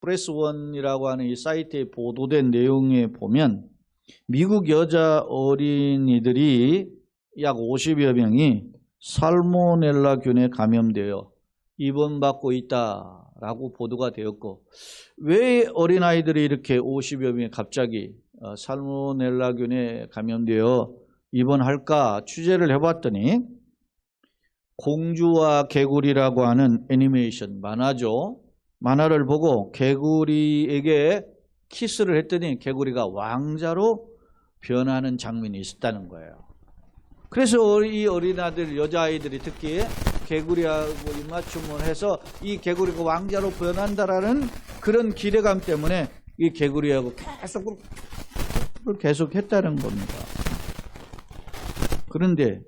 프레스원이라고 하는 이 사이트에 보도된 내용에 보면 미국 여자 어린이들이 약 50여 명이 살모넬라균에 감염되어 입원받고 있다라고 보도가 되었고, 왜 어린아이들이 이렇게 50여 명이 갑자기 살모넬라균에 감염되어 입원할까 취재를 해봤더니, 공주와 개구리라고 하는 애니메이션 만화죠. 만화를 보고 개구리에게 키스를 했더니 개구리가 왕자로 변하는 장면이 있었다는 거예요. 그래서 이 어린아이들, 여자아이들이 특히 개구리하고 입맞춤을 해서 이 개구리가 왕자로 변한다라는 그런 기대감 때문에 이 개구리하고 계속 했다는 겁니다. 그런데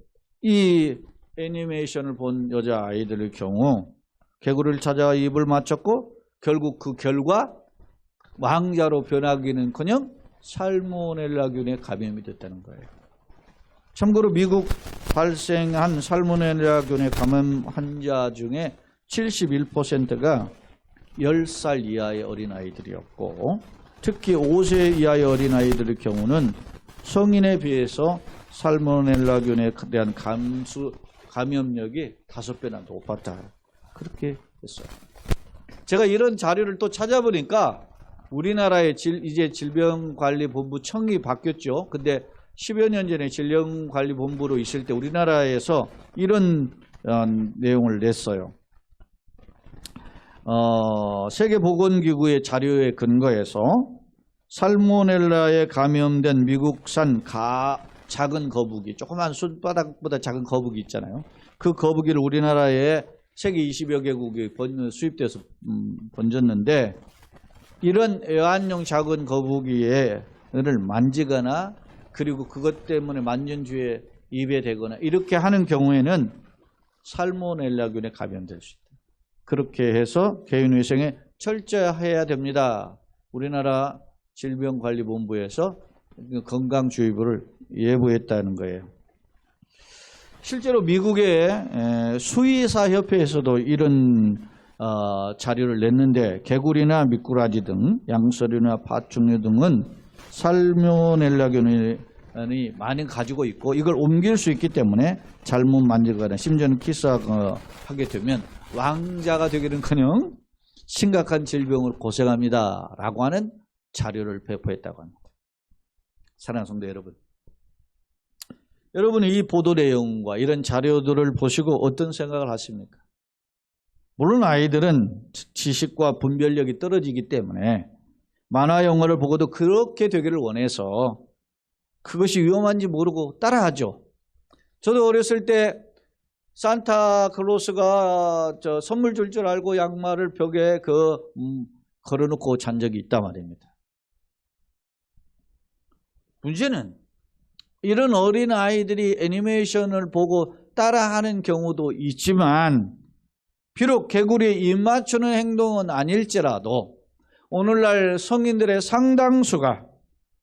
이 애니메이션을 본 여자아이들의 경우 개구리를 찾아 입을 맞췄고 결국 그 결과 왕자로 변하기는커녕 살모넬라균에 감염이 됐다는 거예요. 참고로 미국 발생한 살모넬라균에 감염 환자 중에 71%가 10살 이하의 어린아이들이었고, 특히 5세 이하의 어린아이들의 경우는 성인에 비해서 살모넬라균에 대한 감염력이 5배나 높았다. 그렇게 했어요. 제가 이런 자료를 또 찾아보니까 우리나라의 이제 질병관리본부청이 바뀌었죠. 근데 10여 년 전에 질병관리본부로 있을 때 우리나라에서 이런 내용을 냈어요. 세계보건기구의 자료에 근거해서 살모넬라에 감염된 미국산 작은 거북이, 조그만 손바닥보다 작은 거북이 있잖아요. 그 거북이를 우리나라에 세계 20여 개국에 수입돼서 번졌는데, 이런 애완용 작은 거북이를 만지거나 그리고 그것 때문에 만진 뒤에 입에 대거나 이렇게 하는 경우에는 살모넬라균에 감염될 수 있다. 그렇게 해서 개인위생에 철저해야 됩니다. 우리나라 질병관리본부에서 건강주의보를 예보했다는 거예요. 실제로 미국의 수의사협회에서도 이런 자료를 냈는데, 개구리나 미꾸라지 등 양서류나 팥종류 등은 살모넬라균이 많이 가지고 있고 이걸 옮길 수 있기 때문에 잘못 만지거나 심지어는 키스하게 되면 왕자가 되기는커녕 심각한 질병을 고생합니다 라고 하는 자료를 배포했다고 합니다. 사랑하는 성도 여러분, 여러분이 이 보도 내용과 이런 자료들을 보시고 어떤 생각을 하십니까? 물론 아이들은 지식과 분별력이 떨어지기 때문에 만화 영화를 보고도 그렇게 되기를 원해서 그것이 위험한지 모르고 따라하죠. 저도 어렸을 때 산타클로스가 선물 줄 줄 알고 양말을 벽에 걸어놓고 잔 적이 있단 말입니다. 문제는 이런 어린아이들이 애니메이션을 보고 따라하는 경우도 있지만, 비록 개구리에 입 맞추는 행동은 아닐지라도 오늘날 성인들의 상당수가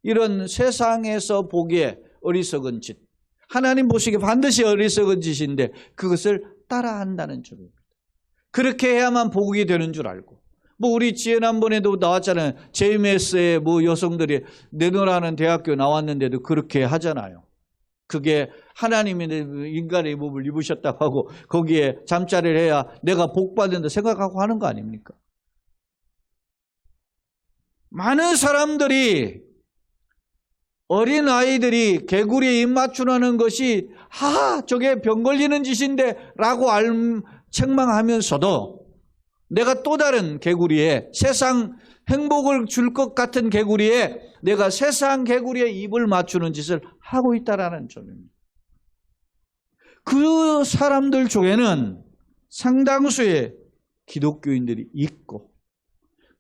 이런 세상에서 보기에 어리석은 짓, 하나님 보시기에 반드시 어리석은 짓인데 그것을 따라한다는 점입니다. 그렇게 해야만 복이 되는 줄 알고, 우리 지난번에도 나왔잖아요. JMS의 여성들이 내노라는 대학교 나왔는데도 그렇게 하잖아요. 그게 하나님이 인간의 몸을 입으셨다고 하고 거기에 잠자리를 해야 내가 복 받는다 생각하고 하는 거 아닙니까? 많은 사람들이, 어린아이들이 개구리에 입 맞추라는 것이 저게 병 걸리는 짓인데 라고 책망하면서도 내가 또 다른 개구리에, 세상 행복을 줄 것 같은 개구리에 내가 세상 개구리에 입을 맞추는 짓을 하고 있다는 점입니다. 그 사람들 중에는 상당수의 기독교인들이 있고,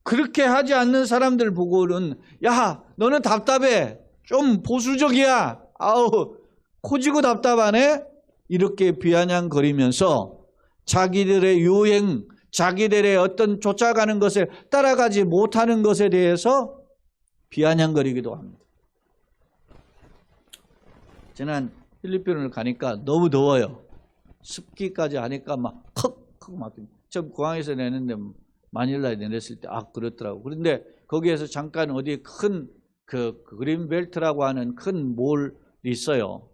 그렇게 하지 않는 사람들 보고는 야, 너는 답답해, 좀 보수적이야, 아우 코지고 답답하네, 이렇게 비아냥거리면서 자기들의 유행, 자기들의 어떤 쫓아가는 것에 따라가지 못하는 것에 대해서 비아냥거리기도 합니다. 지난 필리핀을 가니까 너무 더워요. 습기까지 하니까 막 헉헉 막힙니다. 저 공항에서 내는데 마닐라에 내렸을 때 그렇더라고. 그런데 거기에서 잠깐 어디 큰 그 그린벨트라고 하는 큰 몰이 있어요.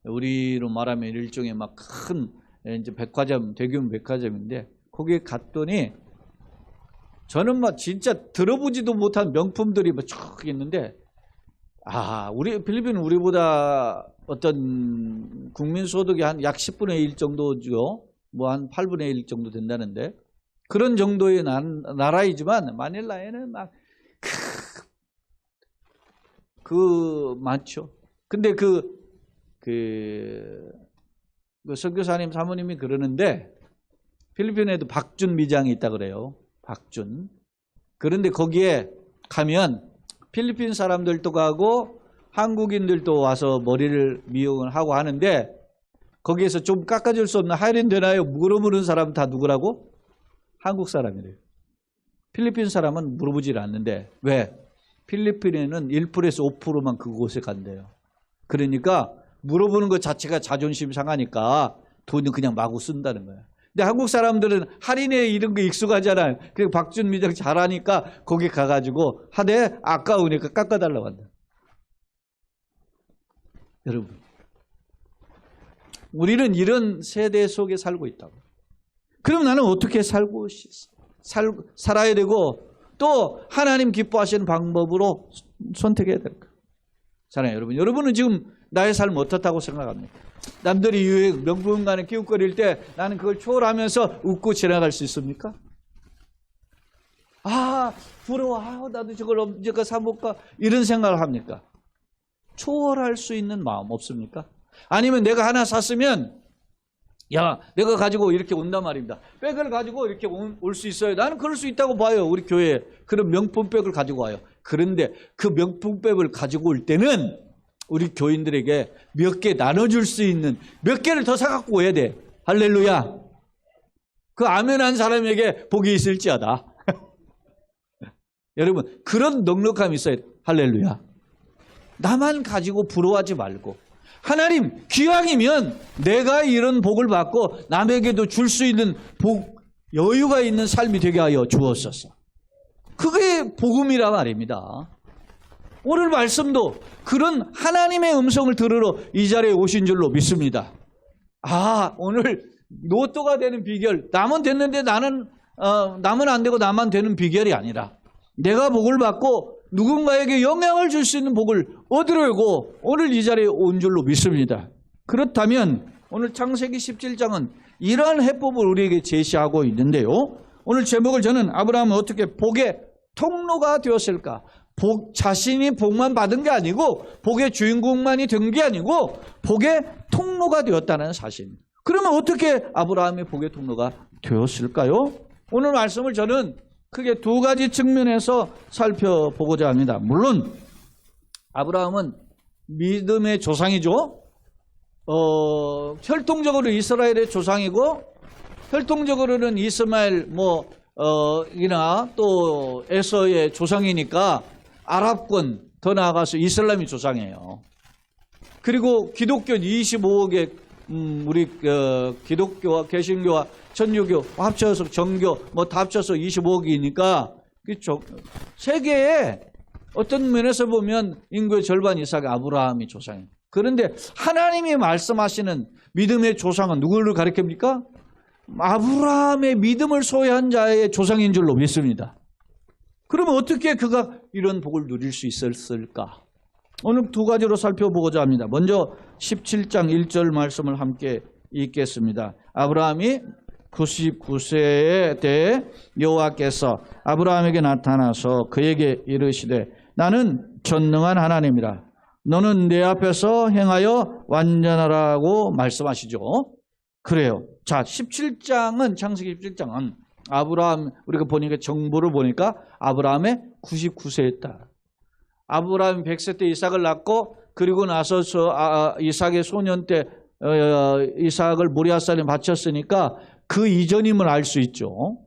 우리로 말하면 일종의 막 큰 이제 백화점, 대규모 백화점인데 거기에 갔더니 저는 막 진짜 들어보지도 못한 명품들이 막 쭉 있는데 우리 필리핀은 우리보다 어떤 국민 소득이 한 약 10분의 1 정도죠. 뭐 한 8분의 1 정도 된다는데 그런 정도의 나라이지만 마닐라에는 막 많죠. 근데 선교사님 사모님이 그러는데 필리핀에도 박준 미장이 있다 그래요. 박준. 그런데 거기에 가면 필리핀 사람들도 가고 한국인들도 와서 머리를 미용을 하고 하는데 거기에서 좀 깎아줄 수 없나 할인되나요? 물어보는 사람 다 누구라고? 한국 사람이래요. 필리핀 사람은 물어보질 않는데 왜? 필리핀에는 1%에서 5%만 그곳에 간대요. 그러니까 물어보는 것 자체가 자존심 상하니까 돈은 그냥 마구 쓴다는 거예요. 근데 한국 사람들은 할인에 이런 거 익숙하잖아요. 그리고 박준 미장 잘하니까 거기 가가지고 하되 아까우니까 깎아달라고 한다. 여러분, 우리는 이런 세대 속에 살고 있다고. 그럼 나는 어떻게 살아야 되고 또 하나님 기뻐하시는 방법으로 선택해야 될까? 잖아요, 여러분. 여러분은 지금 나의 삶 어떻다고 생각합니까? 남들이 유행, 명품관에 기웃거릴 때 나는 그걸 초월하면서 웃고 지나갈 수 있습니까? 부러워. 나도 저걸 언제가 사볼까? 이런 생각을 합니까? 초월할 수 있는 마음 없습니까? 아니면 내가 하나 샀으면 내가 가지고 이렇게 온단 말입니다. 백을 가지고 이렇게 올 수 있어요. 나는 그럴 수 있다고 봐요. 우리 교회에 그런 명품백을 가지고 와요. 그런데 그 명품백을 가지고 올 때는 우리 교인들에게 몇 개 나눠줄 수 있는 몇 개를 더 사갖고 오야 돼. 할렐루야. 그 아멘한 사람에게 복이 있을지어다. 여러분, 그런 넉넉함이 있어야 돼. 할렐루야. 나만 가지고 부러워하지 말고 하나님 기왕이면 내가 이런 복을 받고 남에게도 줄 수 있는 여유가 있는 삶이 되게 하여 주옵소서. 그게 복음이라 말입니다. 오늘 말씀도 그런 하나님의 음성을 들으러 이 자리에 오신 줄로 믿습니다. 오늘 로또가 되는 비결, 남은 됐는데 남은 안 되고 나만 되는 비결이 아니라 내가 복을 받고 누군가에게 영향을 줄 수 있는 복을 얻으려고 오늘 이 자리에 온 줄로 믿습니다. 그렇다면 오늘 창세기 17장은 이러한 해법을 우리에게 제시하고 있는데요. 오늘 제목을 저는 아브라함은 어떻게 복의 통로가 되었을까? 자신이 복만 받은 게 아니고 복의 주인공만이 된 게 아니고 복의 통로가 되었다는 사실. 그러면 어떻게 아브라함이 복의 통로가 되었을까요? 오늘 말씀을 저는 크게 두 가지 측면에서 살펴보고자 합니다. 물론 아브라함은 믿음의 조상이죠. 혈통적으로 이스라엘의 조상이고 혈통적으로는 이스마엘 이나 또 에서의 조상이니까 아랍권 더 나아가서 이슬람이 조상이에요. 그리고 기독교 25억의 우리 기독교와 개신교와 천주교 합쳐서 정교 다 합쳐서 25억이니까 그렇죠. 세계에 어떤 면에서 보면 인구의 절반 이상의 아브라함이 조상이에요. 그런데 하나님이 말씀하시는 믿음의 조상은 누구를 가리킵니까? 아브라함의 믿음을 소유한 자의 조상인 줄로 믿습니다. 그러면 어떻게 그가 이런 복을 누릴 수 있었을까? 오늘 두 가지로 살펴보고자 합니다. 먼저 17장 1절 말씀을 함께 읽겠습니다. 아브라함이 99세에 대해 여호와께서 아브라함에게 나타나서 그에게 이르시되 나는 전능한 하나님이라. 너는 내 앞에서 행하여 완전하라고 말씀하시죠. 그래요. 자, 17장은 창세기 17장은 아브라함 우리가 보니까 정보를 보니까 아브라함의 99세였다. 아브라함이 100세 때 이삭을 낳고 그리고 나서 이삭의 소년 때 이삭을 모리아산에 바쳤으니까 그 이전임을 알 수 있죠.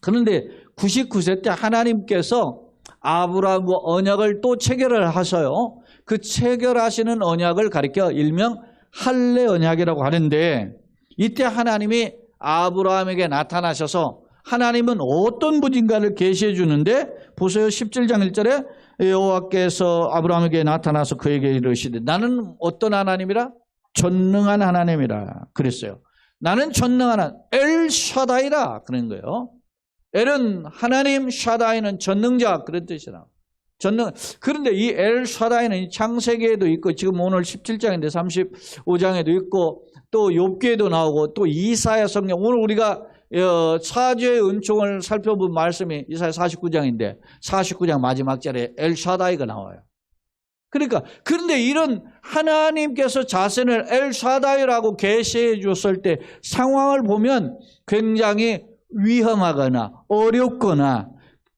그런데 99세 때 하나님께서 아브라함과 언약을 또 체결을 하셔요. 그 체결하시는 언약을 가리켜 일명 할례 언약이라고 하는데 이때 하나님이 아브라함에게 나타나셔서 하나님은 어떤 분인가를 계시해 주는데 보세요. 17장 1절에 여호와께서 아브라함에게 나타나서 그에게 이르시되 나는 어떤 하나님이라? 전능한 하나님이라 그랬어요. 나는 전능한 하나님, 엘샤다이라 그런 거예요. 엘은 하나님, 샤다이는 전능자 그런 뜻이라. 그런데 이 엘샤다이는 창세기에도 있고 지금 오늘 17장인데 35장에도 있고 또 욥기에도 나오고 또 이사야 성경, 오늘 우리가 사죄의 은총을 살펴본 말씀이 이사야 49장인데 49장 마지막 절에 엘샤다이가 나와요. 그러니까 그런데 이런 하나님께서 자신을 엘샤다이라고 계시해 줬을 때 상황을 보면 굉장히 위험하거나 어렵거나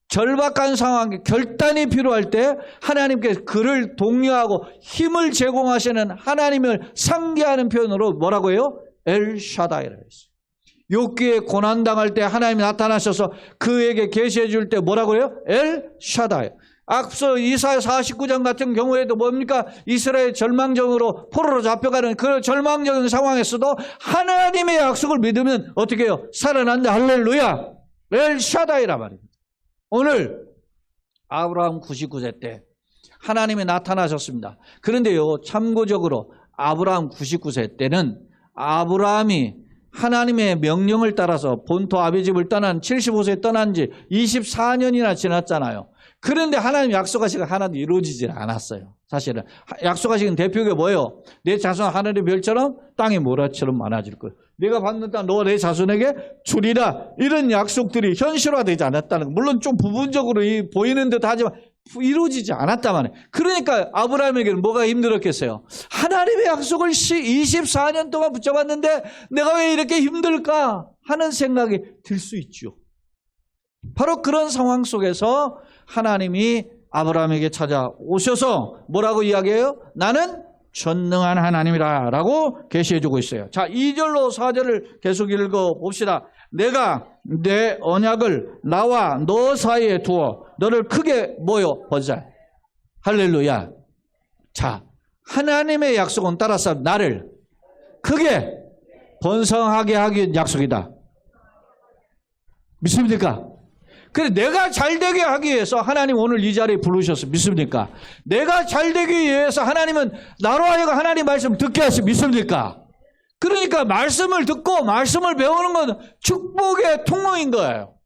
절박한 상황에 결단이 필요할 때 하나님께서 그를 독려하고 힘을 제공하시는 하나님을 상기하는 표현으로 뭐라고 해요? 엘샤다이라고 했어요. 욥기에 고난당할 때 하나님이 나타나셔서 그에게 계시해 줄 때 뭐라고 해요? 엘샤다이. 앞서 이사야 49장 같은 경우에도 뭡니까? 이스라엘 절망적으로 포로로 잡혀가는 그 절망적인 상황에서도 하나님의 약속을 믿으면 어떻게 해요? 살아난다. 할렐루야. 엘샤다이라 말입니다. 오늘 아브라함 99세 때 하나님이 나타나셨습니다. 그런데요, 참고적으로 아브라함 99세 때는 아브라함이 하나님의 명령을 따라서 본토 아비 집을 떠난 75세에 떠난 지 24년이나 지났잖아요. 그런데 하나님 약속하신 건 하나도 이루어지질 않았어요. 사실은 약속하신 대표가 뭐예요? 내 자손 하늘의 별처럼 땅의 모래처럼 많아질 거예요. 내가 받는 땅 너 내 자손에게 주리라. 이런 약속들이 현실화되지 않았다는 거. 물론 좀 부분적으로 보이는 듯 하지만 이루어지지 않았단 말이에요. 그러니까 아브라함에게는 뭐가 힘들었겠어요? 하나님의 약속을 24년 동안 붙잡았는데 내가 왜 이렇게 힘들까 하는 생각이 들 수 있죠. 바로 그런 상황 속에서 하나님이 아브라함에게 찾아오셔서 뭐라고 이야기해요? 나는 전능한 하나님이라 라고 계시해주고 있어요. 자, 2절로 4절을 계속 읽어봅시다. 내가 내 언약을 나와 너 사이에 두어 너를 크게 모여 보자. 할렐루야. 자, 하나님의 약속은 따라서 나를 크게 번성하게 하기 약속이다. 믿습니까? 그래, 내가 잘되게 하기 위해서 하나님 오늘 이 자리에 부르셨어. 믿습니까? 내가 잘되기 위해서 하나님은 나로 하여금 하나님 말씀 듣게 하시. 믿습니까? 그러니까 말씀을 듣고 말씀을 배우는 건 축복의 통로인 거예요.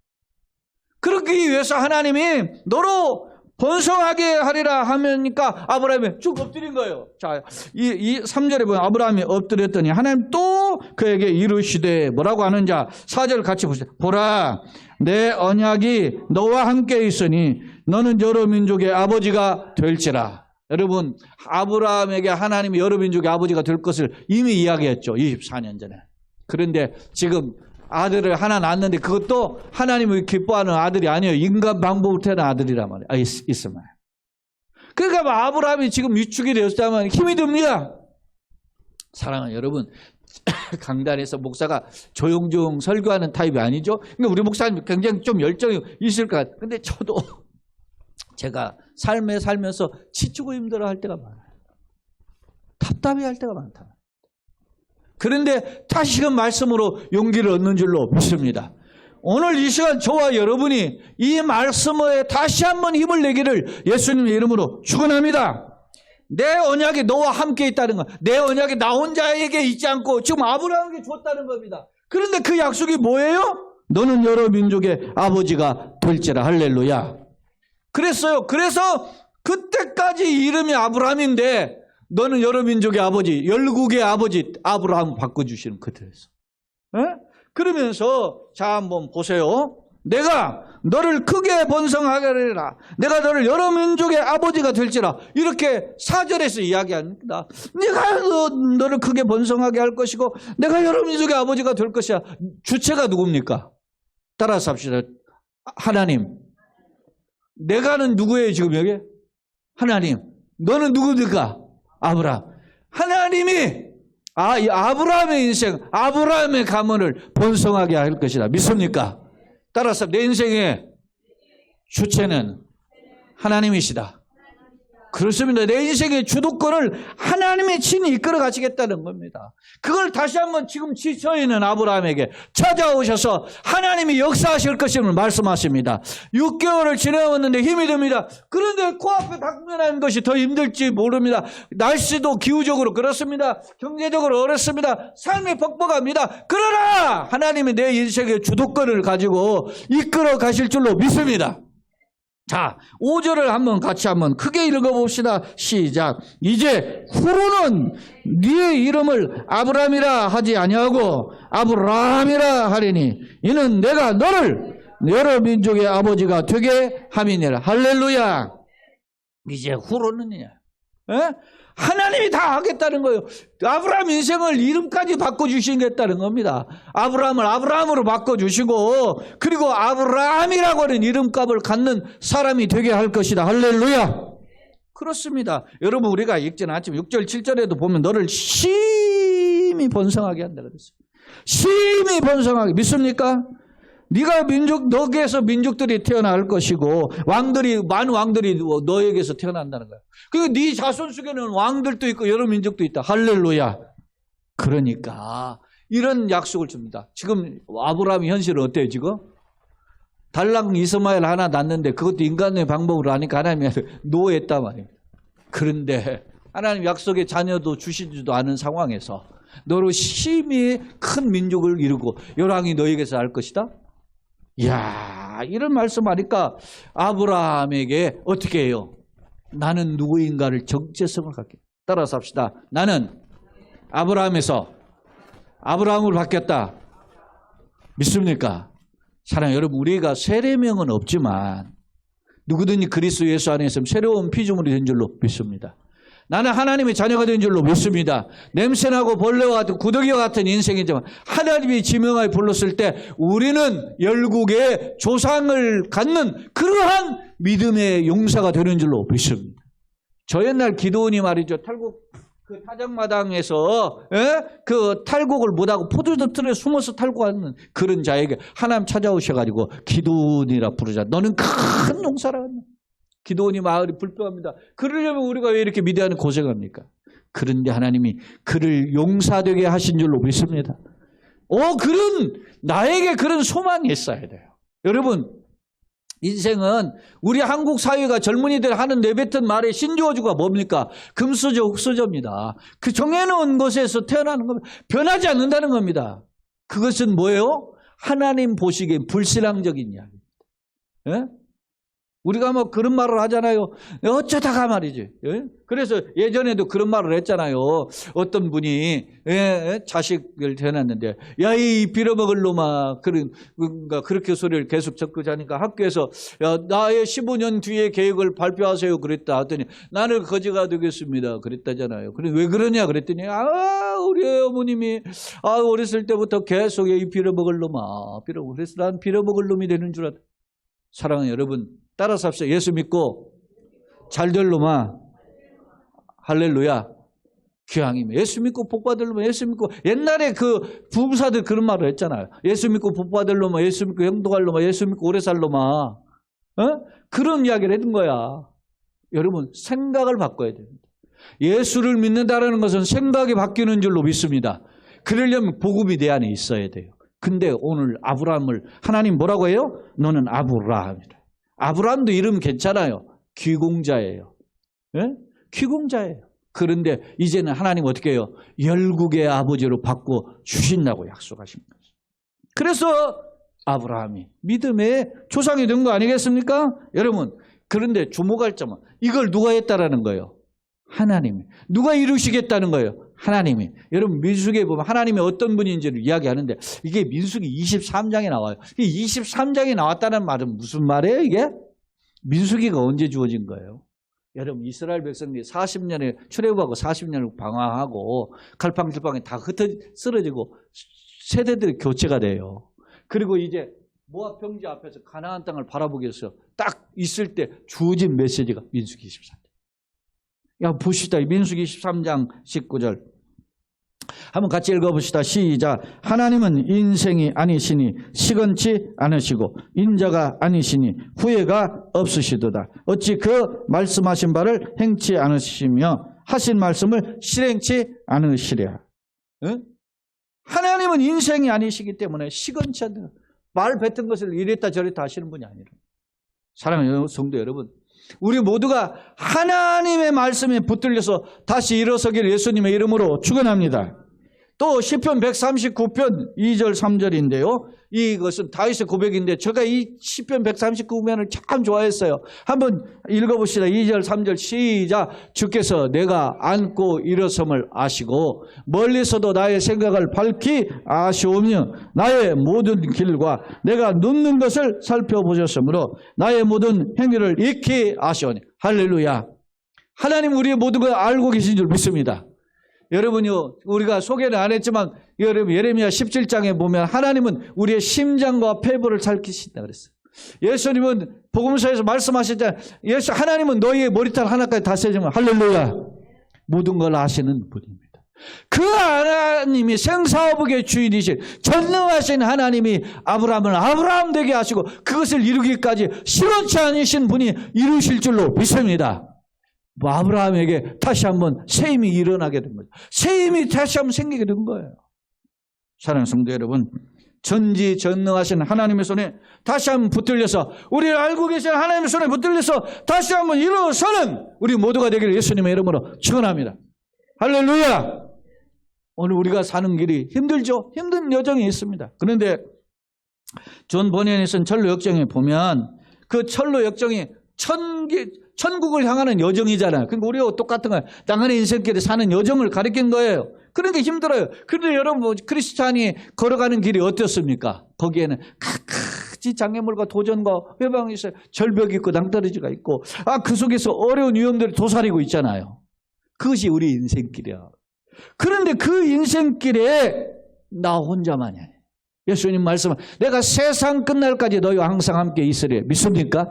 그러기 위해서 하나님이 너로 번성하게 하리라 하니까 아브라함이 쭉 엎드린 거예요. 자, 이 3절에 보면 아브라함이 엎드렸더니 하나님 또 그에게 이르시되 뭐라고 하는지 4절 같이 보시죠. 보라, 내 언약이 너와 함께 있으니 너는 여러 민족의 아버지가 될지라. 여러분, 아브라함에게 하나님이 여러 민족의 아버지가 될 것을 이미 이야기했죠. 24년 전에. 그런데 지금 아들을 하나 낳았는데 그것도 하나님을 기뻐하는 아들이 아니에요. 인간 방법으로 태어난 아들이란 말이에요. 있으면. 그러니까 아브라함이 지금 위축이 되었다면 힘이 듭니다. 사랑하는 여러분, 강단에서 목사가 조용조용 설교하는 타입이 아니죠. 그러니까 우리 목사님 굉장히 좀 열정이 있을 것 같아요. 근데 저도 제가 삶에 살면서 지치고 힘들어할 때가 많아요. 답답해할 때가 많다. 그런데 다시금 말씀으로 용기를 얻는 줄로 믿습니다. 오늘 이 시간 저와 여러분이 이 말씀에 다시 한번 힘을 내기를 예수님의 이름으로 축원합니다. 내 언약이 너와 함께 있다는 것, 내 언약이 나 혼자에게 있지 않고 지금 아브라함에게 줬다는 겁니다. 그런데 그 약속이 뭐예요? 너는 여러 민족의 아버지가 될지라. 할렐루야. 그랬어요. 그래서 그때까지 이름이 아브라함인데 너는 여러 민족의 아버지, 열국의 아버지 아브라함 바꿔주시는 그때에서. 그러면서 자 한번 보세요. 내가 너를 크게 번성하게 하리라. 내가 너를 여러 민족의 아버지가 될지라. 이렇게 4절에서 이야기합니다. 내가 너를 크게 번성하게 할 것이고 내가 여러 민족의 아버지가 될 것이야. 주체가 누굽니까? 따라서 합시다. 하나님. 내가는 누구예요 지금 여기? 하나님. 너는 누굽니까? 아브라함. 하나님이 이 아브라함의 인생, 아브라함의 가문을 번성하게 할 것이다. 믿습니까? 따라서 내 인생의 주체는 하나님이시다. 그렇습니다. 내 인생의 주도권을 하나님이 친히 이끌어 가시겠다는 겁니다. 그걸 다시 한번 지금 지쳐있는 아브라함에게 찾아오셔서 하나님이 역사하실 것임을 말씀하십니다. 6개월을 지내왔는데 힘이 듭니다. 그런데 코앞에 당면하는 것이 더 힘들지 모릅니다. 날씨도 기후적으로 그렇습니다. 경제적으로 어렵습니다. 삶이 벅벅합니다. 그러나 하나님이 내 인생의 주도권을 가지고 이끌어 가실 줄로 믿습니다. 자, 5절을 같이 한번 크게 읽어봅시다. 시작. 이제 후로는 네의 이름을 아브라함이라 하지 아니하고 아브라함이라 하리니 이는 내가 너를 여러 민족의 아버지가 되게 함이니라. 할렐루야. 이제 후로는요. 하나님이 다 하겠다는 거예요. 아브라함 인생을 이름까지 바꿔주시겠다는 겁니다. 아브라함을 아브라함으로 바꿔주시고 그리고 아브라함이라고 하는 이름값을 갖는 사람이 되게 할 것이다. 할렐루야. 그렇습니다. 여러분 우리가 읽지는 않지만 6절 7절에도 보면 너를 심히 번성하게 한다 그랬어요. 심히 번성하게. 믿습니까? 네가 너에게서 민족들이 태어날 것이고 많은 왕들이 너에게서 태어난다는 거야. 그리고 네 자손 속에는 왕들도 있고 여러 민족도 있다. 할렐루야. 그러니까 이런 약속을 줍니다. 지금 아브라함의 현실은 어때요 지금? 달랑 이스마엘 하나 낳는데 그것도 인간의 방법으로 하니까 하나님이 노했단 말이에요. 그런데 하나님 약속의 자녀도 주시지도 않은 상황에서 너로 심히 큰 민족을 이루고 여러 왕이 너에게서 할 것이다. 이야, 이런 말씀하니까 아브라함에게 어떻게 해요? 나는 누구인가를 정체성을 갖게. 따라서 합시다. 나는 아브라함에서 아브라함으로 바뀌었다. 믿습니까? 사랑하는 여러분, 우리가 세례명은 없지만 누구든지 그리스도 예수 안에 있으면 새로운 피조물이 된 줄로 믿습니다. 나는 하나님의 자녀가 된 줄로 믿습니다. 냄새나고 벌레와 같은 구더기와 같은 인생이지만 하나님이 지명하여 불렀을 때 우리는 열국의 조상을 갖는 그러한 믿음의 용사가 되는 줄로 믿습니다. 저 옛날 기도원이 말이죠. 그 타작마당에서 그 탈곡을 못하고 포도틀에 숨어서 탈곡하는 그런 자에게 하나님 찾아오셔가지고 기도원이라 부르자. 너는 큰 용사라. 기도원이 마을이 불평합니다. 그러려면 우리가 왜 이렇게 미대하는 고생합니까? 그런데 하나님이 그를 용사되게 하신 줄로 믿습니다. 나에게 그런 소망이 있어야 돼요. 여러분, 인생은 우리 한국 사회가 젊은이들 하는 내뱉은 말의 신조어주가 뭡니까? 금수저, 흙수저입니다. 그 정해놓은 곳에서 태어나는 겁니다. 변하지 않는다는 겁니다. 그것은 뭐예요? 하나님 보시기엔 불신앙적인 이야기입니다. 예? 우리가 뭐 그런 말을 하잖아요. 어쩌다가 말이지. 예? 그래서 예전에도 그런 말을 했잖아요. 어떤 분이 자식을 태어났는데 야, 이 빌어먹을 놈아. 그렇게 소리를 계속 적고 자니까 학교에서 야, 나의 15년 뒤의 계획을 발표하세요. 그랬다 하더니 나는 거지가 되겠습니다. 그랬다잖아요. 그래 왜 그러냐 그랬더니 우리 어머님이 어렸을 때부터 계속 이 빌어먹을 놈아. 그래서 난 빌어먹을 놈이 되는 줄 알았다. 사랑하는 여러분, 따라서 합시다. 예수 믿고 잘 될 놈아. 할렐루야. 귀향이면 예수 믿고 복 받을 놈아. 예수 믿고 옛날에 그 부부사들 그런 말을 했잖아요. 예수 믿고 복 받을 놈아. 예수 믿고 행복할 놈아. 예수 믿고 오래 살 놈아. 그런 이야기를 해둔 거야. 여러분, 생각을 바꿔야 됩니다. 예수를 믿는다는 것은 생각이 바뀌는 줄로 믿습니다. 그러려면 복음이 내 안에 있어야 돼요. 근데 오늘 아브라함을 하나님 뭐라고 해요? 너는 아브라함이라. 아브라함도 이름 괜찮아요. 귀공자예요. 예? 귀공자예요. 그런데 이제는 하나님 어떻게 해요? 열국의 아버지로 바꿔 주신다고 약속하신 거죠. 그래서 아브라함이 믿음의 조상이 된 거 아니겠습니까? 여러분, 그런데 주목할 점은 이걸 누가 했다라는 거예요? 하나님이. 누가 이루시겠다는 거예요? 하나님이. 여러분, 민수기에 보면 하나님이 어떤 분인지를 이야기하는데 이게 민수기 23장에 나와요. 이 23장에 나왔다는 말은 무슨 말이에요 이게? 민수기가 언제 주어진 거예요? 여러분, 이스라엘 백성들이 40년에 출애굽하고 40년을 방황하고 갈팡질팡이 다 쓰러지고 세대들이 교체가 돼요. 그리고 이제 모압 평지 앞에서 가나안 땅을 바라보게 해서 딱 있을 때 주어진 메시지가 민수기 23장. 야, 보시다. 민수기 13장 19절. 한번 같이 읽어봅시다. 시작. 하나님은 인생이 아니시니 시건치 않으시고 인자가 아니시니 후회가 없으시도다. 어찌 그 말씀하신 바를 행치 않으시며 하신 말씀을 실행치 않으시랴. 응? 하나님은 인생이 아니시기 때문에 시건치 않는 말 뱉은 것을 이랬다 저랬다 하시는 분이 아니라. 사랑하는 성도 여러분, 우리 모두가 하나님의 말씀에 붙들려서 다시 일어서길 예수님의 이름으로 축원합니다. 또 시편 139편 2절 3절인데요. 이것은 다윗의 고백인데 제가 이 시편 139편을 참 좋아했어요. 한번 읽어봅시다. 2절 3절 시작. 주께서 내가 앉고 일어섬을 아시고 멀리서도 나의 생각을 밝히 아시오며 나의 모든 길과 내가 눕는 것을 살펴보셨으므로 나의 모든 행위를 익히 아시오니. 할렐루야. 하나님 우리의 모든 걸 알고 계신 줄 믿습니다. 여러분요, 우리가 소개는 안 했지만 여러분 예레미야 17장에 보면 하나님은 우리의 심장과 폐부를 살피신다 그랬어요. 예수님은 복음서에서 말씀하셨잖아요. 하나님은 너희의 머리털 하나까지 다 세지면 할렐루야. 모든 걸 아시는 분입니다. 그 하나님이 생사업의 주인이신 전능하신 하나님이 아브라함을 아브라함 되게 하시고 그것을 이루기까지 시원치 않으신 분이 이루실 줄로 믿습니다. 아브라함에게 다시 한번 새 힘이 일어나게 된 거죠. 새 힘이 다시 한번 생기게 된 거예요. 사랑하는 성도 여러분, 전지전능하신 하나님의 손에 다시 한번 붙들려서 우리를 알고 계신 하나님의 손에 붙들려서 다시 한번 일어서는 우리 모두가 되기를 예수님의 이름으로 축원합니다. 할렐루야. 오늘 우리가 사는 길이 힘들죠. 힘든 여정이 있습니다. 그런데 존 버니언이 쓴 철로 역정에 보면 그 철로 역정이 천국을 향하는 여정이잖아요. 그러니까 우리와 똑같은 거예요. 땅안의 인생길에 사는 여정을 가리킨 거예요. 그러니까 힘들어요. 그런데 여러분 크리스찬이 걸어가는 길이 어떻습니까? 거기에는 각가지 장애물과 도전과 회방이 있어요. 절벽이 있고 낭떠러지가 있고 그 속에서 어려운 위험들이 도사리고 있잖아요. 그것이 우리 인생길이야. 그런데 그 인생길에 나 혼자만이 아니에요. 예수님 말씀은 내가 세상 끝날까지 너희와 항상 함께 있으리. 믿습니까?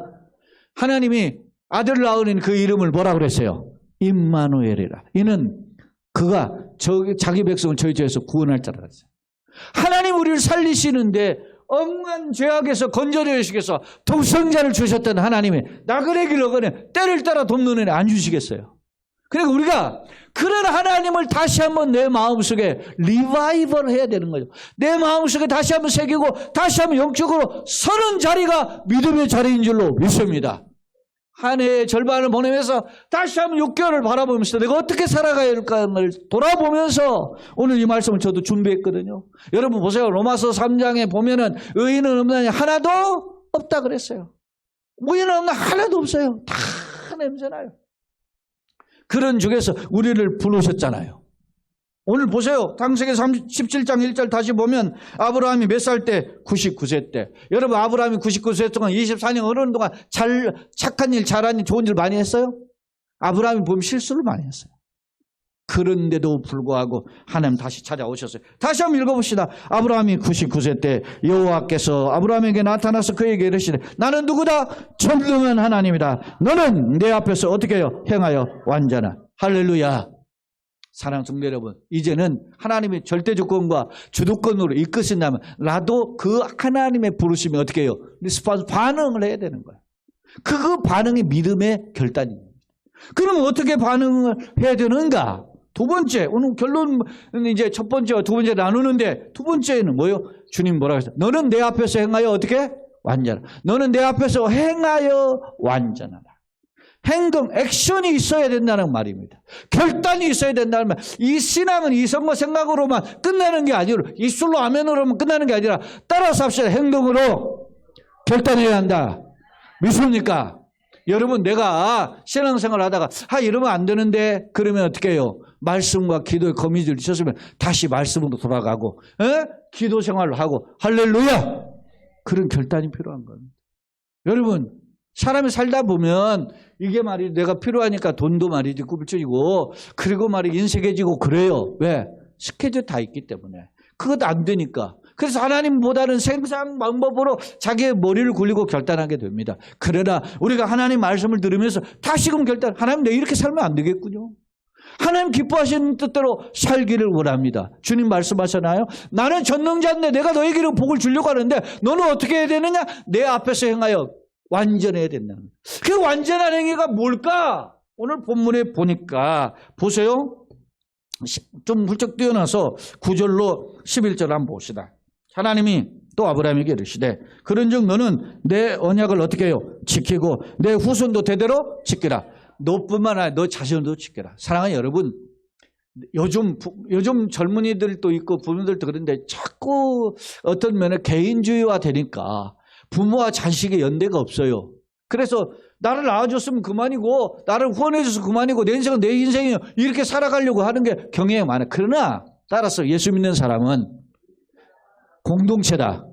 하나님이 아들 낳으는 그 이름을 뭐라 그랬어요? 임마누엘이라. 이는 그가 자기 백성을 저희 죄에서 구원할 자라 그랬어요. 하나님 우리를 살리시는데 억만 죄악에서 건져내시기 위해서 독생자를 주셨던 하나님이 나그네길 어거네 때를 따라 돕는 은혜 안 주시겠어요? 그러니까 우리가 그런 하나님을 다시 한번 내 마음속에 리바이벌 해야 되는 거죠. 내 마음속에 다시 한번 새기고 다시 한번 영적으로 서는 자리가 믿음의 자리인 줄로 믿습니다. 한 해의 절반을 보내면서 다시 한번 6개월을 바라보면서 내가 어떻게 살아가야 할까를 돌아보면서 오늘 이 말씀을 저도 준비했거든요. 여러분 보세요. 로마서 3장에 보면은 의인은 없나니 하나도 없다 그랬어요. 의인은 없나 하나도 없어요. 다 냄새나요. 그런 중에서 우리를 부르셨잖아요. 오늘 보세요. 창세기 17장 1절 다시 보면 아브라함이 몇 살 때? 99세 때. 여러분 아브라함이 99세 동안 24년 어느 동안 착한 일, 잘한 일, 좋은 일 많이 했어요? 아브라함이 보면 실수를 많이 했어요. 그런데도 불구하고 하나님 다시 찾아오셨어요. 다시 한번 읽어봅시다. 아브라함이 99세 때 여호와께서 아브라함에게 나타나서 그에게 이르시되 나는 누구다? 전능한 하나님이다. 너는 내 앞에서 어떻게 해요? 행하여 완전한. 할렐루야. 사랑하는 성도 여러분, 이제는 하나님의 절대주권과 주도권으로 이끄신다면 나도 그 하나님의 부르심이 어떻게 해요? 리스폰스 반응을 해야 되는 거예요. 그 반응이 믿음의 결단입니다. 그럼 어떻게 반응을 해야 되는가? 두 번째, 오늘 결론은 이제 첫 번째와 두 번째 나누는데 두 번째는 뭐예요? 주님 뭐라고 했어요? 너는 내 앞에서 행하여 어떻게? 완전하라. 너는 내 앞에서 행하여 완전하라. 행동, 액션이 있어야 된다는 말입니다. 결단이 있어야 된다는 말. 이 신앙은 이성과 생각으로만 끝나는 게 아니라 입술로 아멘으로만 끝나는 게 아니라 따라서 합시다. 행동으로 결단해야 한다. 믿습니까? 여러분 내가 신앙생활 하다가 이러면 안 되는데 그러면 어떻게 해요? 말씀과 기도의 거미줄이 있었으면 다시 말씀으로 돌아가고 기도 생활을 하고 할렐루야! 그런 결단이 필요한 겁니다. 여러분 사람이 살다 보면 이게 말이 내가 필요하니까 돈도 말이지 굽질지고 그리고 말이 인색해지고 그래요. 왜? 스케줄 다 있기 때문에. 그것도 안 되니까. 그래서 하나님보다는 생산 방법으로 자기의 머리를 굴리고 결단하게 됩니다. 그러나 우리가 하나님 말씀을 들으면서 다시금 결단. 하나님 내가 이렇게 살면 안 되겠군요. 하나님 기뻐하시는 뜻대로 살기를 원합니다. 주님 말씀하셨나요? 나는 전능자인데 내가 너에게는 복을 주려고 하는데 너는 어떻게 해야 되느냐? 내 앞에서 행하여 완전해야 된다는 거예요. 그 완전한 행위가 뭘까? 오늘 본문에 보니까 보세요. 좀 훌쩍 뛰어나서 9절로 11절 한번 봅시다. 하나님이 또 아브라함에게 이르시되 그런즉 너는 내 언약을 어떻게 해요? 지키고 내 후손도 대대로 지키라. 너뿐만 아니라 너 자신도 지켜라. 사랑하는 여러분, 요즘 젊은이들도 있고 부모들도 그런데 자꾸 어떤 면에 개인주의화 되니까 부모와 자식의 연대가 없어요. 그래서 나를 낳아줬으면 그만이고 나를 후원해줘서 그만이고 내 인생은 내 인생이에요. 이렇게 살아가려고 하는 게 경향이 많아요. 그러나 따라서 예수 믿는 사람은 공동체다.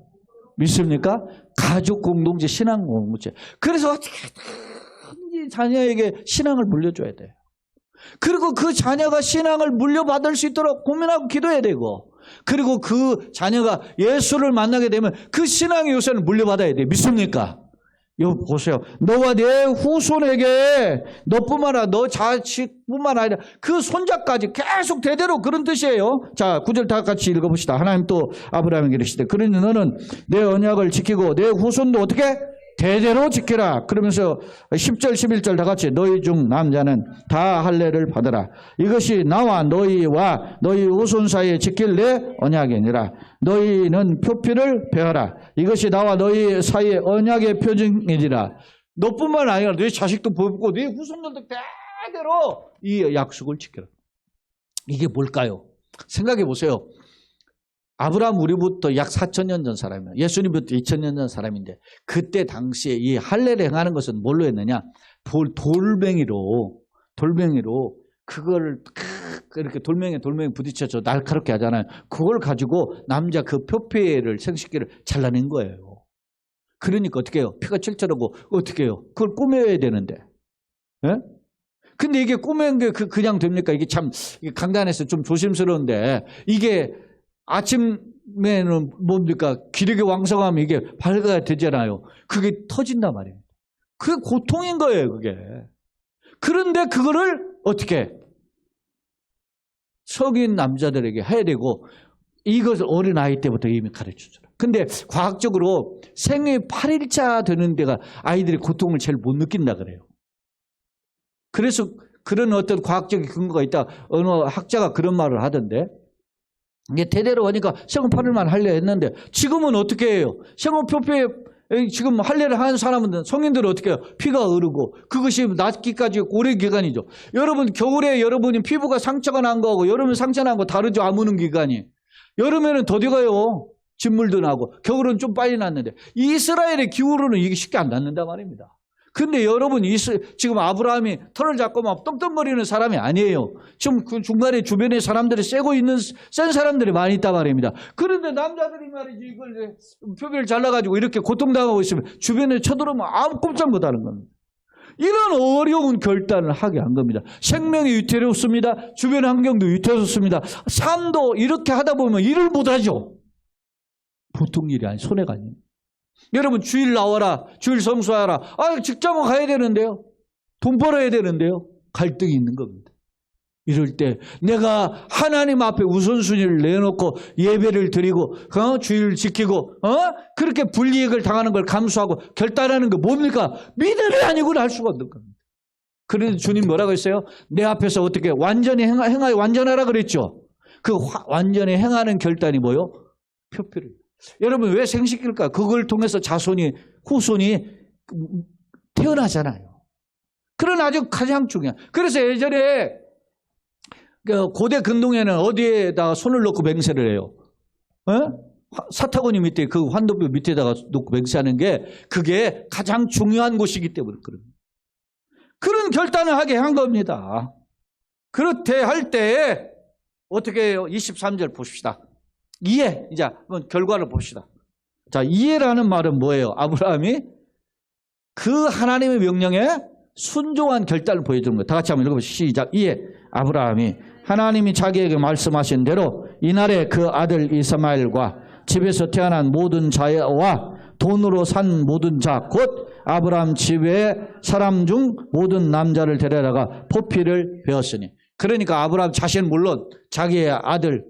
믿습니까? 가족 공동체, 신앙 공동체. 그래서 어떻게든지 자녀에게 신앙을 물려줘야 돼요. 그리고 그 자녀가 신앙을 물려받을 수 있도록 고민하고 기도해야 되고, 그리고 그 자녀가 예수를 만나게 되면 그 신앙의 요새를 물려받아야 돼요. 믿습니까? 여기 보세요. 너와 내 후손에게 너뿐만 아니라 너 자식뿐만 아니라 그 손자까지 계속 대대로 그런 뜻이에요. 자, 9절 다 같이 읽어봅시다. 하나님 또 아브라함에게 이르시되 그러니 너는 내 언약을 지키고 내 후손도 어떻게? 대대로 지키라. 그러면서 10절 11절 다 같이 너희 중 남자는 다 할례를 받으라. 이것이 나와 너희와 너희 후손 사이에 지킬 내 언약이니라. 너희는 표피를 베어라. 이것이 나와 너희 사이의 언약의 표징이니라. 너뿐만 아니라 너희 자식도 뽑고 너희 후손들도 대대로 이 약속을 지켜라. 이게 뭘까요? 생각해 보세요. 아브라함 우리부터 약 4,000년 전 사람이에요. 예수님부터 2,000년 전 사람인데 그때 당시에 이 할례를 행하는 것은 뭘로 했느냐? 돌멩이로 그걸 이렇게 돌멩이 부딪혀서 날카롭게 하잖아요. 그걸 가지고 남자 그 표피를 생식기를 잘라낸 거예요. 그러니까 어떻게 해요? 피가 철철하고 어떻게 해요? 그걸 꾸며야 되는데. 예? 근데 이게 꾸며는 게 그냥 됩니까? 이게 참 강단에서 좀 조심스러운데 이게 아침에는 뭡니까? 기력이 왕성하면 이게 밝아야 되잖아요. 그게 터진단 말이에요. 그게 고통인 거예요, 그게. 그런데 그거를 어떻게? 성인 남자들에게 해야 되고 이것을 어린아이 때부터 이미 가르쳐줘요. 근데 과학적으로 생애 8일차 되는 데가 아이들이 고통을 제일 못 느낀다 그래요. 그래서 그런 어떤 과학적인 근거가 있다. 어느 학자가 그런 말을 하던데 이게 대대로 하니까 생후 8일만 할례 했는데 지금은 어떻게 해요? 생후 표피에 지금 할례를 하는 사람은 성인들은 어떻게 해요? 피가 흐르고 그것이 낫기까지 오랜 기간이죠. 여러분 겨울에 여러분이 피부가 상처가 난 거하고 여름에 상처 난 거 다르죠. 아무는 기간이. 여름에는 더디가요. 진물도 나고 겨울은 좀 빨리 났는데 이스라엘의 기후로는 이게 쉽게 안 낫는단 말입니다. 근데 여러분 지금 아브라함이 털을 잡고 막 떵떵거리는 사람이 아니에요. 지금 그 중간에 주변에 사람들이 센 사람들이 많이 있단 말입니다. 그런데 남자들이 말이지 이걸 표피를 잘라가지고 이렇게 고통당하고 있으면 주변에 쳐들어오면 아무 꼼짝 못하는 겁니다. 이런 어려운 결단을 하게 한 겁니다. 생명이 위태롭습니다. 주변 환경도 위태롭습니다. 삶도 이렇게 하다 보면 일을 못하죠. 보통 일이 아니 손해가 아닙니다. 여러분 주일 나와라. 주일 성수하라. 직장은 가야 되는데요. 돈 벌어야 되는데요. 갈등이 있는 겁니다. 이럴 때 내가 하나님 앞에 우선순위를 내놓고 예배를 드리고 주일을 지키고 그렇게 불이익을 당하는 걸 감수하고 결단하는 거 뭡니까? 믿음이 아니고는 할 수가 없는 겁니다. 그런데 주님 뭐라고 했어요? 내 앞에서 어떻게 완전히 행하여 완전하라 그랬죠. 그 완전히 행하는 결단이 뭐요? 표피를. 여러분 왜 생식일까? 그걸 통해서 후손이 태어나잖아요. 그런 아주 가장 중요한. 그래서 예전에 고대 근동에는 어디에다가 손을 놓고 맹세를 해요? 사타구니 밑에 그 환도뼈 밑에다가 놓고 맹세하는 게 그게 가장 중요한 곳이기 때문에 그런 결단을 하게 한 겁니다. 그렇게 할 때에 어떻게 해요? 23절 보십시다. 이해. 이제 한번 결과를 봅시다. 자, 이해라는 말은 뭐예요? 아브라함이 그 하나님의 명령에 순종한 결단을 보여주는 거예요. 다 같이 한번 읽어보시죠. 시작. 이해. 아브라함이 하나님이 자기에게 말씀하신 대로 이날에 그 아들 이스마엘과 집에서 태어난 모든 자와 돈으로 산 모든 자 곧 아브라함 집의 사람 중 모든 남자를 데려다가 포피를 베었으니 그러니까 아브라함 자신 물론 자기의 아들,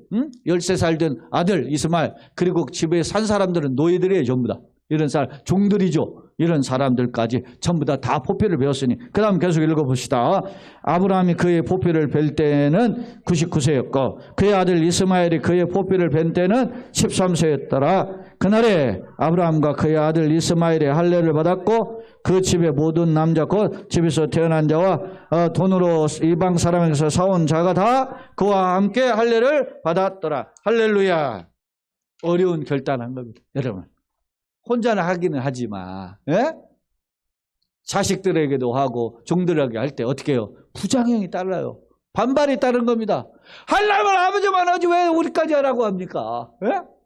13살 된 아들 이스마엘, 그리고 집에 산 사람들은 노예들이에요. 전부 다. 이런 사람, 종들이죠. 이런 사람들까지 전부 다 포피를 배웠으니 그 다음 계속 읽어봅시다. 아브라함이 그의 포피를 벨 때는 99세였고 그의 아들 이스마엘이 그의 포피를 벤 때는 13세였더라. 그날에 아브라함과 그의 아들 이스마엘의 할례를 받았고 그 집의 모든 남자 곧 집에서 태어난 자와 돈으로 이방 사람에게서 사온 자가 다 그와 함께 할례를 받았더라. 할렐루야. 어려운 결단한 겁니다. 여러분. 혼자는 하기는 하지만 자식들에게도 하고 종들에게 할 때 어떻게 해요? 부작용이 따라요. 반발이 따른 겁니다. 하려면 아버지만 하지 왜 우리까지 하라고 합니까?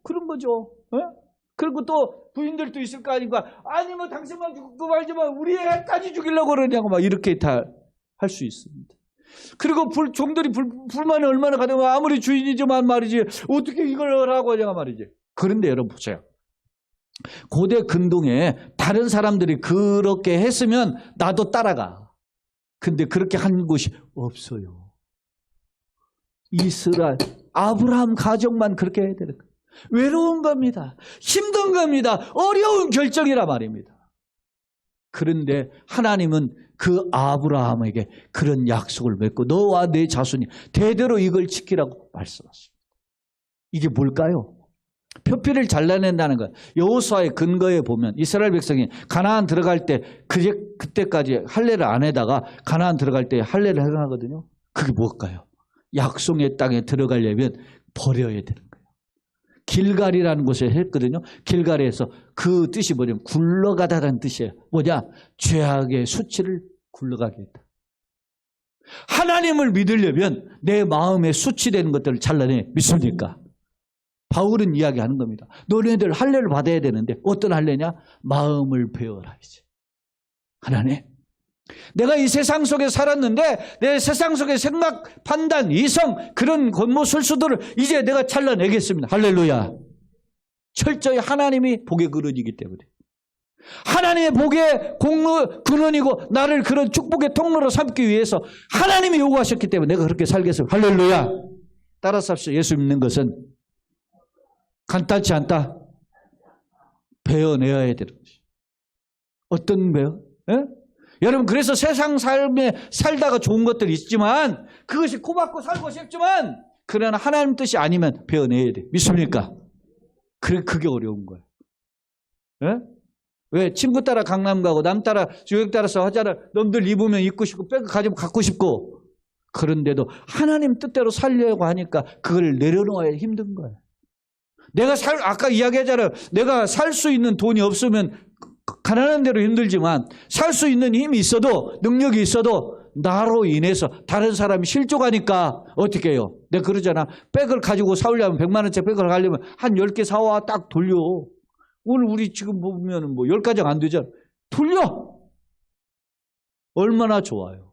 그런 거죠. 그리고 또 부인들도 있을 거 아닌가. 아니 뭐 당신만 죽고 말지만 우리 애까지 죽이려고 그러냐고 막 이렇게 다 할 수 있습니다. 그리고 종들이 불만이 얼마나 가득하면 아무리 주인이지만 말이지 어떻게 이걸 하고 하냐고 말이지. 그런데 여러분 보세요. 고대 근동에 다른 사람들이 그렇게 했으면 나도 따라가. 근데 그렇게 한 곳이 없어요. 이스라엘, 아브라함 가족만 그렇게 해야 되는 거예요. 외로운 겁니다. 힘든 겁니다. 어려운 결정이라 말입니다. 그런데 하나님은 그 아브라함에게 그런 약속을 맺고 너와 내 자손이 대대로 이걸 지키라고 말씀하십니다. 이게 뭘까요? 표피를 잘라낸다는 것. 여호수아의 근거에 보면 이스라엘 백성이 가나안 들어갈 때 그때까지 할례를 안 해다가 가나안 들어갈 때 할례를 행하거든요. 그게 뭘까요? 약속의 땅에 들어가려면 버려야 되는 거예요. 길갈이라는 곳에 했거든요. 길갈에서 그 뜻이 뭐냐면 굴러가다라는 뜻이에요. 뭐냐? 죄악의 수치를 굴러가게 했다. 하나님을 믿으려면 내 마음에 수치되는 것들을 잘라내. 믿습니까? 바울은 이야기하는 겁니다. 너네들 할례를 받아야 되는데 어떤 할례냐? 마음을 배워라 이제. 하나님, 내가 이 세상 속에 살았는데 내 세상 속의 생각, 판단, 이성 그런 겉모술수들을 이제 내가 잘라내겠습니다. 할렐루야. 철저히 하나님이 복의 근원이기 때문에. 하나님의 복의 근원이고 나를 그런 축복의 통로로 삼기 위해서 하나님이 요구하셨기 때문에 내가 그렇게 살겠습니다. 할렐루야. 따라서 합시다. 예수 믿는 것은 간단치 않다. 배워내야 되는 것이. 어떤 배워? 여러분 그래서 세상 삶에 살다가 좋은 것들이 있지만 그것이 고맙고 살고 싶지만 그러나 하나님 뜻이 아니면 배워내야 돼. 믿습니까? 그게 어려운 거예요. 왜? 친구 따라 강남 가고 남 따라 교육 따라서 하잖아. 놈들 입으면 입고 싶고 백을 가지면 갖고 싶고 그런데도 하나님 뜻대로 살려고 하니까 그걸 내려놓아야 힘든 거예요. 내가 아까 이야기하잖아요. 내가 살 수 있는 돈이 없으면 가난한 대로 힘들지만 살 수 있는 힘이 있어도 능력이 있어도 나로 인해서 다른 사람이 실족하니까 어떻게 해요? 내가 그러잖아. 백을 가지고 사오려면 100만 원짜리 백을 가려면 한 10개 사와 딱 돌려. 오늘 우리 지금 보면 뭐 10가정 안 되잖아. 돌려. 얼마나 좋아요.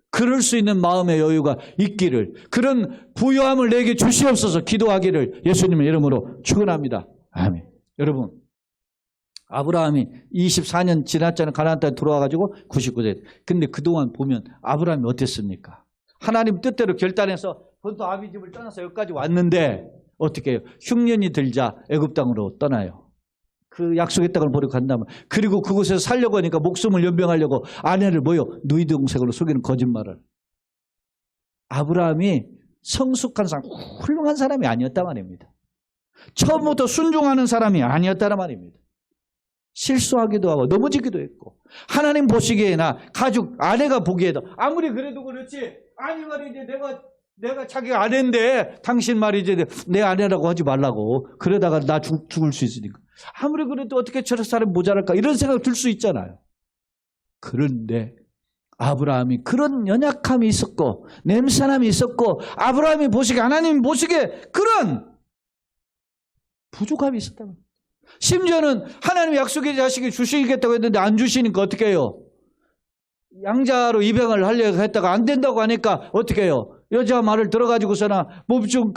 그럴 수 있는 마음의 여유가 있기를 그런 부요함을 내게 주시옵소서 기도하기를 예수님의 이름으로 축원합니다. 아멘. 여러분 아브라함이 24년 지났잖아요. 가나안 땅에 들어와가지고 99세. 근데 그동안 보면 아브라함이 어땠습니까? 하나님 뜻대로 결단해서 본토 아비 집을 떠나서 여기까지 왔는데 어떻게 해요? 흉년이 들자 애굽 땅으로 떠나요. 그 약속의 땅을 보러 간다면 그리고 그곳에서 살려고 하니까 목숨을 연병하려고 아내를 누이 동생으로 속이는 거짓말을. 아브라함이 성숙한 사람, 훌륭한 사람이 아니었단 말입니다. 처음부터 순종하는 사람이 아니었다는 말입니다. 실수하기도 하고 넘어지기도 했고 하나님 보시기에나 가족 아내가 보기에도 아무리 그래도 그렇지 아니 말이지 내가 자기 아내인데 당신 말이지 내 아내라고 하지 말라고 그러다가 나 죽을 수 있으니까 아무리 그래도 어떻게 저런 사람이 모자랄까 이런 생각 들 수 있잖아요. 그런데 아브라함이 그런 연약함이 있었고 냄새남이 있었고 아브라함이 보시기에 하나님이 보시기에 그런 부족함이 있었다고. 심지어는 하나님이 약속의 자식이 주시겠다고 했는데 안 주시니까 어떻게 해요? 양자로 입양을 하려고 했다가 안 된다고 하니까 어떻게 해요? 여자 말을 들어가지고서나 몸종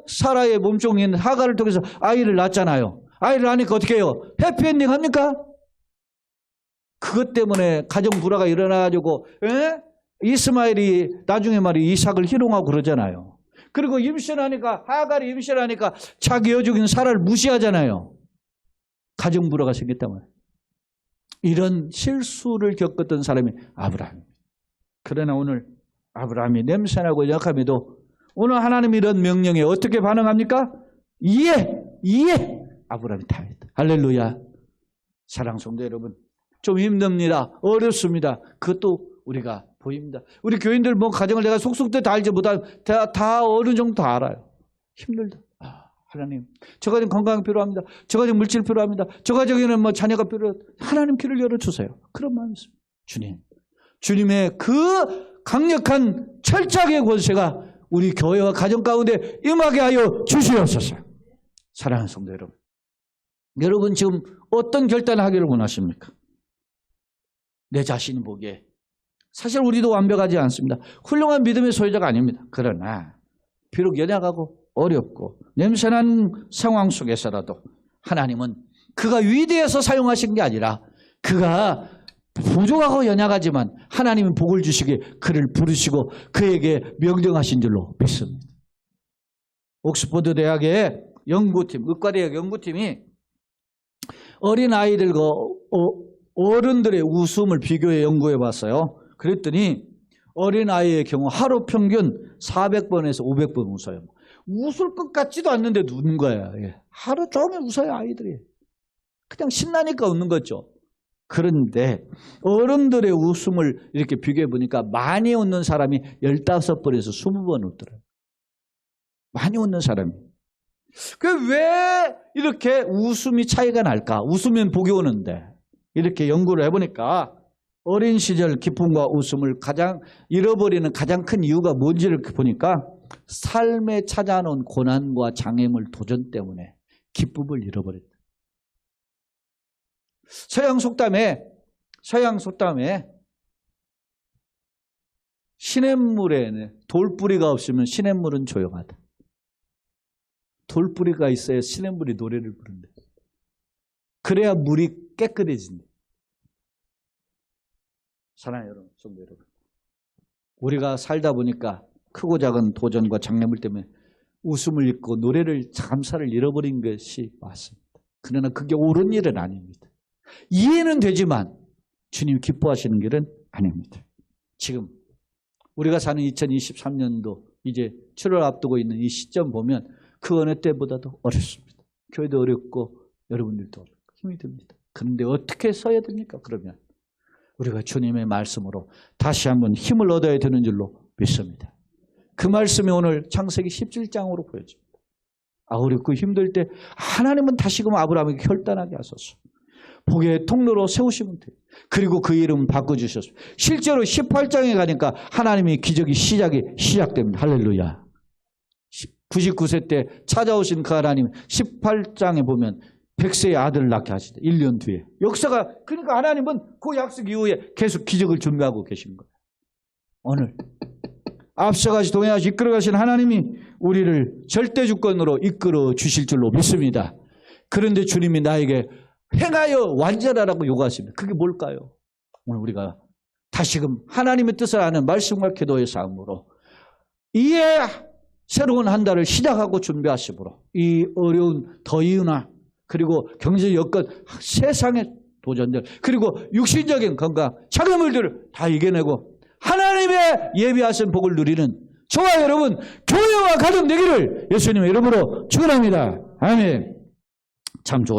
사라의 몸종인 하가를 통해서 아이를 낳았잖아요. 아이를 낳으니까 어떻게 해요? 해피엔딩 합니까? 그것 때문에 가정 불화가 일어나가지고 이스마엘이 나중에 말이 이삭을 희롱하고 그러잖아요. 그리고 임신하니까 하갈이 임신하니까 자기 여종인 사라를 무시하잖아요. 가정불화가 생겼단 말이에요. 이런 실수를 겪었던 사람이 아브라함입니다. 그러나 오늘 아브라함이 냄새나고 약함에도 오늘 하나님이 이런 명령에 어떻게 반응합니까? 이해! 아브라함이 다 했다. 할렐루야. 사랑하는 성도 여러분, 좀 힘듭니다. 어렵습니다. 그것도 우리가 보입니다. 우리 교인들 뭐 가정을 내가 속속들 다 알지 못하면 다 어느 정도 다 알아요. 힘들다. 하나님, 저 가정 건강 필요합니다. 저 가정 물질 필요합니다. 저 가정에는 뭐 자녀가 필요합니다. 하나님 길을 열어주세요. 그런 마음이 있습니다. 주님의 그 강력한 철저하게 권세가 우리 교회와 가정 가운데 임하게 하여 주시옵소서. 사랑하는 성도 여러분, 여러분 지금 어떤 결단을 하기를 원하십니까? 내 자신이 보기에 사실 우리도 완벽하지 않습니다. 훌륭한 믿음의 소유자가 아닙니다. 그러나 비록 연약하고 어렵고 냄새난 상황 속에서라도 하나님은 그가 위대해서 사용하신 게 아니라 그가 부족하고 연약하지만 하나님은 복을 주시기에 그를 부르시고 그에게 명령하신 줄로 믿습니다. 옥스퍼드 대학의 연구팀, 의과대학 연구팀이 어린 아이들과 어른들의 웃음을 비교해 연구해 봤어요. 그랬더니 어린 아이의 경우 하루 평균 400번에서 500번 웃어요. 웃을 것 같지도 않는데 웃는 거야. 하루 종일 웃어요, 아이들이. 그냥 신나니까 웃는 거죠. 그런데 어른들의 웃음을 이렇게 비교해 보니까 많이 웃는 사람이 15번에서 20번 웃더라고요. 많이 웃는 사람이. 왜 이렇게 웃음이 차이가 날까? 웃으면 복이 오는데. 이렇게 연구를 해보니까 어린 시절 기쁨과 웃음을 가장 잃어버리는 가장 큰 이유가 뭔지를 보니까 삶에 찾아놓은 고난과 장애물 도전 때문에 기쁨을 잃어버렸다. 서양 속담에 시냇물에 돌뿌리가 없으면 시냇물은 조용하다. 돌뿌리가 있어야 시냇물이 노래를 부른다. 그래야 물이 깨끗해진다. 사랑하는 여러분, 성도 여러분, 우리가 살다 보니까 크고 작은 도전과 장애물 때문에 웃음을 잃고 노래를 감사를 잃어버린 것이 맞습니다. 그러나 그게 옳은 일은 아닙니다. 이해는 되지만 주님 기뻐하시는 길은 아닙니다. 지금 우리가 사는 2023년도 이제 7월 앞두고 있는 이 시점 보면 그 어느 때보다도 어렵습니다. 교회도 어렵고 여러분들도 어렵고 힘이 듭니다. 그런데 어떻게 써야 됩니까? 그러면 우리가 주님의 말씀으로 다시 한번 힘을 얻어야 되는 줄로 믿습니다. 그 말씀이 오늘 창세기 17장으로 보여집니다. 어렵고 힘들 때 하나님은 다시금 아브라함에게 결단하게 하소서. 복의 통로로 세우시면 돼요. 그리고 그 이름 바꿔주셨어요. 실제로 18장에 가니까 하나님의 기적이 시작됩니다. 할렐루야. 99세 때 찾아오신 그 하나님 18장에 보면 100세의 아들을 낳게 하시다. 1년 뒤에. 역사가, 그러니까 하나님은 그 약속 이후에 계속 기적을 준비하고 계신 거예요. 오늘 앞서가시 동행하시 이끌어가신 하나님이 우리를 절대 주권으로 이끌어 주실 줄로 믿습니다. 그런데 주님이 나에게 행하여 완전하라고 요구하십니다. 그게 뭘까요? 오늘 우리가 다시금 하나님의 뜻을 아는 말씀과 기도의 삶으로 이에 새로운 한 달을 시작하고 준비하시므로 이 어려운 더위나 그리고 경제 여건, 세상의 도전들, 그리고 육신적인 건강, 장애물들을 다 이겨내고 하나님의 예비하신 복을 누리는 저와 여러분 교회와 가정 되기를 예수님의 이름으로 축원합니다. 아멘. 참 좋아요.